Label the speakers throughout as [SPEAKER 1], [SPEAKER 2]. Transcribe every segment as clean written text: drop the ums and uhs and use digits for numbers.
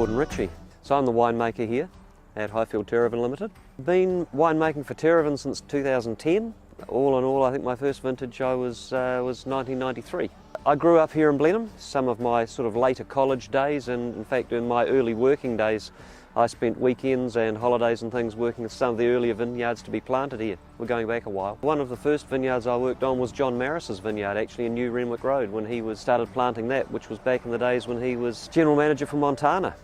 [SPEAKER 1] Gordon Ritchie. So I'm the winemaker here at Highfield TerraVin Limited. Been winemaking for TerraVin since 2010. All in all, I think my first vintage was 1993. I grew up here in Blenheim. Some of my sort of later college days, and in fact in my early working days, I spent weekends and holidays and things working with some of the earlier vineyards to be planted here. We're going back a while. One of the first vineyards I worked on was John Maris's vineyard, actually in New Renwick Road, when he started planting that, which was back in the days when he was general manager for Montana.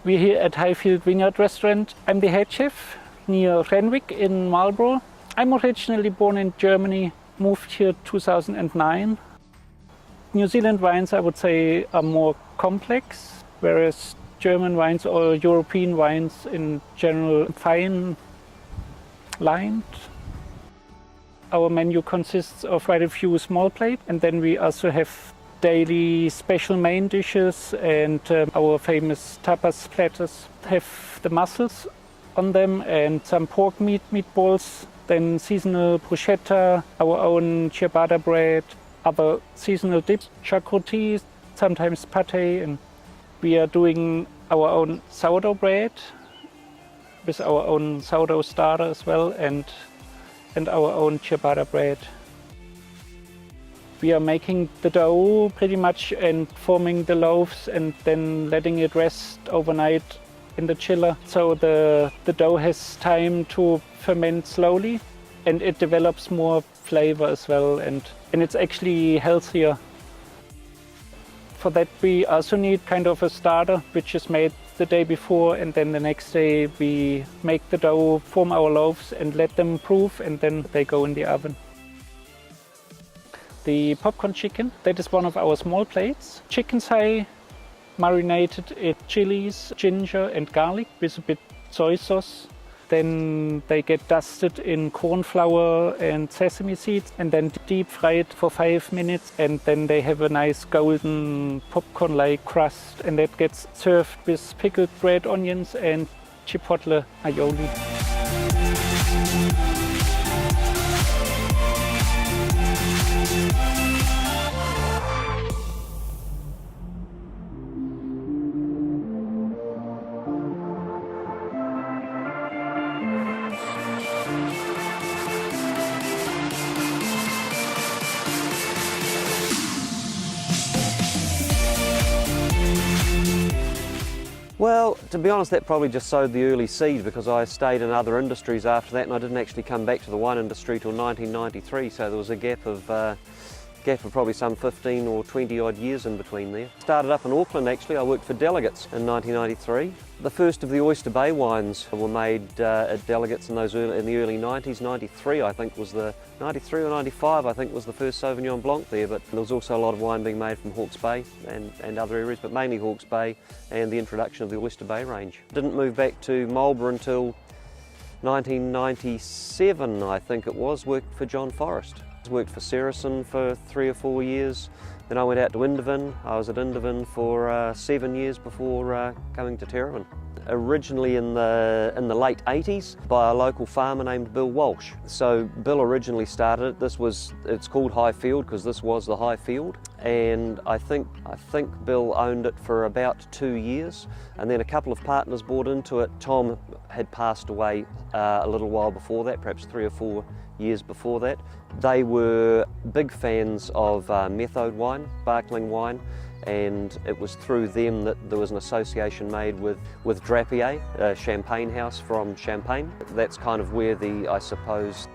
[SPEAKER 2] We're here at Highfield Vineyard Restaurant. I'm the head chef near Renwick in Marlborough. I'm originally born in Germany, moved here 2009. New Zealand wines, I would say, are more complex, whereas German wines or European wines in general fine lined. Our menu consists of quite a few small plates, and then we also have daily special main dishes, and our famous tapas platters have the mussels on them and some pork meatballs, then seasonal bruschetta, our own ciabatta bread, other seasonal dips, charcuterie, sometimes pate, and we are doing our own sourdough bread with our own sourdough starter as well, and our own ciabatta bread. We are making the dough pretty much and forming the loaves and then letting it rest overnight in the chiller. So the dough has time to ferment slowly and it develops more flavor as well, and it's actually healthier. For that we also need kind of a starter which is made the day before, and then the next day we make the dough, form our loaves and let them proof, and then they go in the oven. The popcorn chicken, that is one of our small plates. Chicken thigh marinated in chilies, ginger and garlic with a bit soy sauce. Then they get dusted in corn flour and sesame seeds and then deep fried for 5 minutes, and then they have a nice golden popcorn-like crust, and that gets served with pickled red onions and chipotle aioli.
[SPEAKER 1] Well, to be honest, that probably just sowed the early seed, because I stayed in other industries after that and I didn't actually come back to the wine industry till 1993, so there was a gap of probably some 15 or 20 odd years in between there. Started up in Auckland actually. I worked for Delegates in 1993. The first of the Oyster Bay wines were made at Delegates in the early 90s. 93 I think was the 93 or 95 I think was the first Sauvignon Blanc there, but there was also a lot of wine being made from Hawke's Bay and other areas, but mainly Hawke's Bay and the introduction of the Oyster Bay range. Didn't move back to Marlborough until 1997 I think it was. Worked for John Forrest. Worked for Saracen for 3 or 4 years. Then I went out to Indevin. I was at Indevin for 7 years before coming to TerraVin. Originally in the late 80s by a local farmer named Bill Walsh. So Bill originally started it. It's called Highfield because this was the Highfield, and I think Bill owned it for about 2 years, and then a couple of partners bought into it. Tom had passed away a little while before that, perhaps 3 or 4 years before that. They were big fans of methode wine, sparkling wine, and it was through them that there was an association made with Drapier, a champagne house from Champagne. That's kind of where I suppose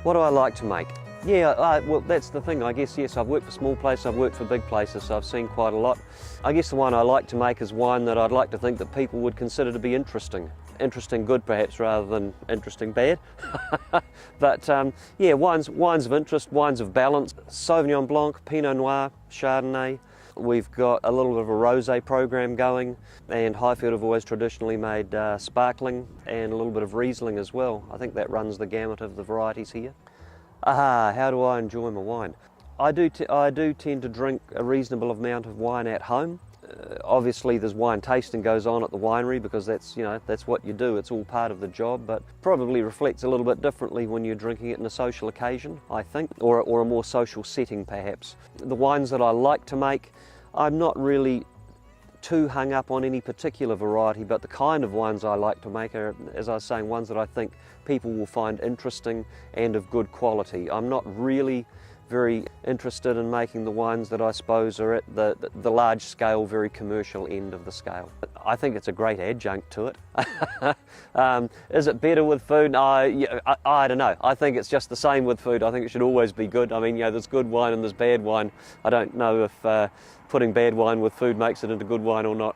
[SPEAKER 1] What do I like to make? Yeah, well, that's the thing, I guess. Yes, I've worked for small places, I've worked for big places, so I've seen quite a lot. I guess the one I like to make is wine that I'd like to think that people would consider to be interesting. Interesting good, perhaps, rather than interesting bad. But yeah, wines of interest, wines of balance. Sauvignon Blanc, Pinot Noir, Chardonnay. We've got a little bit of a rosé program going, and Highfield have always traditionally made sparkling and a little bit of Riesling as well. I think that runs the gamut of the varieties here. How do I enjoy my wine? I do tend to drink a reasonable amount of wine at home. Obviously there's wine tasting goes on at the winery because that's, that's what you do, it's all part of the job, but probably reflects a little bit differently when you're drinking it in a social occasion, I think, or a more social setting perhaps. The wines that I like to make, I'm not really too hung up on any particular variety, but the kind of wines I like to make are, as I was saying, ones that I think people will find interesting and of good quality. I'm not really very interested in making the wines that I suppose are at the large scale, very commercial end of the scale. I think it's a great adjunct to it. Is it better with food? I don't know. I think it's just the same with food. I think it should always be good. I mean, there's good wine and there's bad wine. I don't know if putting bad wine with food makes it into good wine or not.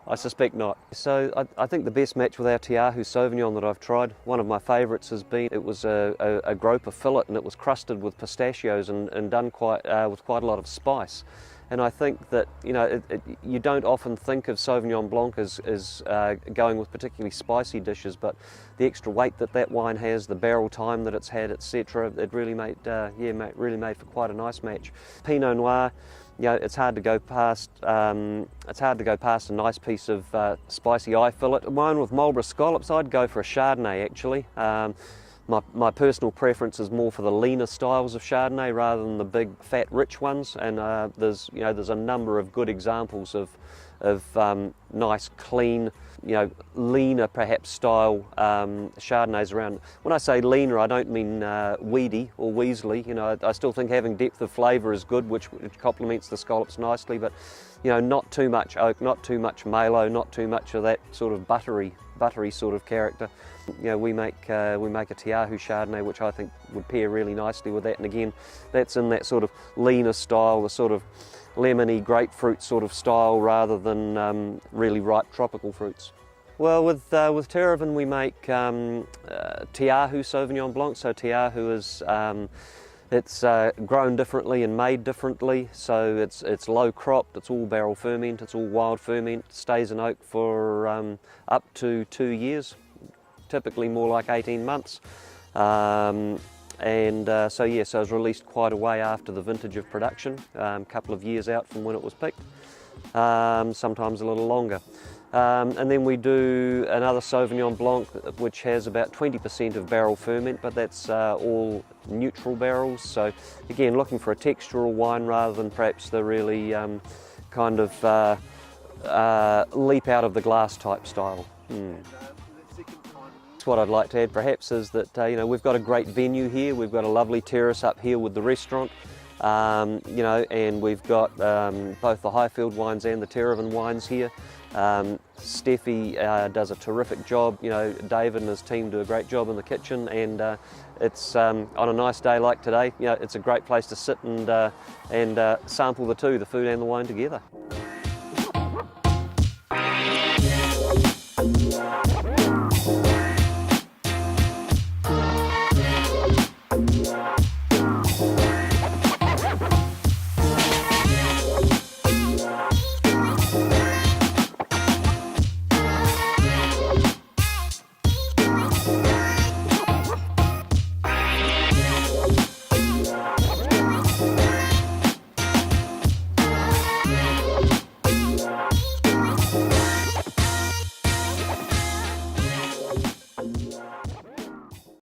[SPEAKER 1] I suspect not. So I think the best match with our Tiahu Sauvignon that I've tried, one of my favourites has been, it was a groper fillet and it was crusted with pistachios and done with quite a lot of spice. And I think that, you don't often think of Sauvignon Blanc as going with particularly spicy dishes, but the extra weight that wine has, the barrel time that it's had, etc., it really made for quite a nice match. Pinot Noir, it's hard to go past. It's hard to go past a nice piece of spicy eye fillet. Wine with Marlborough scallops, I'd go for a Chardonnay actually. My personal preference is more for the leaner styles of Chardonnay rather than the big, fat, rich ones. And there's a number of good examples of nice, clean, leaner perhaps style Chardonnays around. When I say leaner, I don't mean weedy or weaselly. I still think having depth of flavour is good, which complements the scallops nicely. But not too much oak, not too much malo, not too much of that sort of buttery sort of character. We make a Tiahu Chardonnay, which I think would pair really nicely with that. And again, that's in that sort of leaner style, the sort of lemony grapefruit sort of style rather than really ripe tropical fruits. Well, with TerraVin we make Tiahu Sauvignon Blanc. So Tiahu is it's grown differently and made differently. So it's low cropped, it's all barrel ferment, it's all wild ferment, stays in oak for up to 2 years, typically more like 18 months. So it was released quite a way after the vintage of production, a couple of years out from when it was picked, sometimes a little longer. And then we do another Sauvignon Blanc which has about 20% of barrel ferment, but that's all neutral barrels. So again, looking for a textural wine rather than perhaps the really kind of leap out of the glass type style. What I'd like to add perhaps is that we've got a great venue here. We've got a lovely terrace up here with the restaurant, and we've got both the Highfield wines and the TerraVin wines here. Steffi does a terrific job. David and his team do a great job in the kitchen, and it's on a nice day like today. It's a great place to sit and sample the two, the food and the wine together.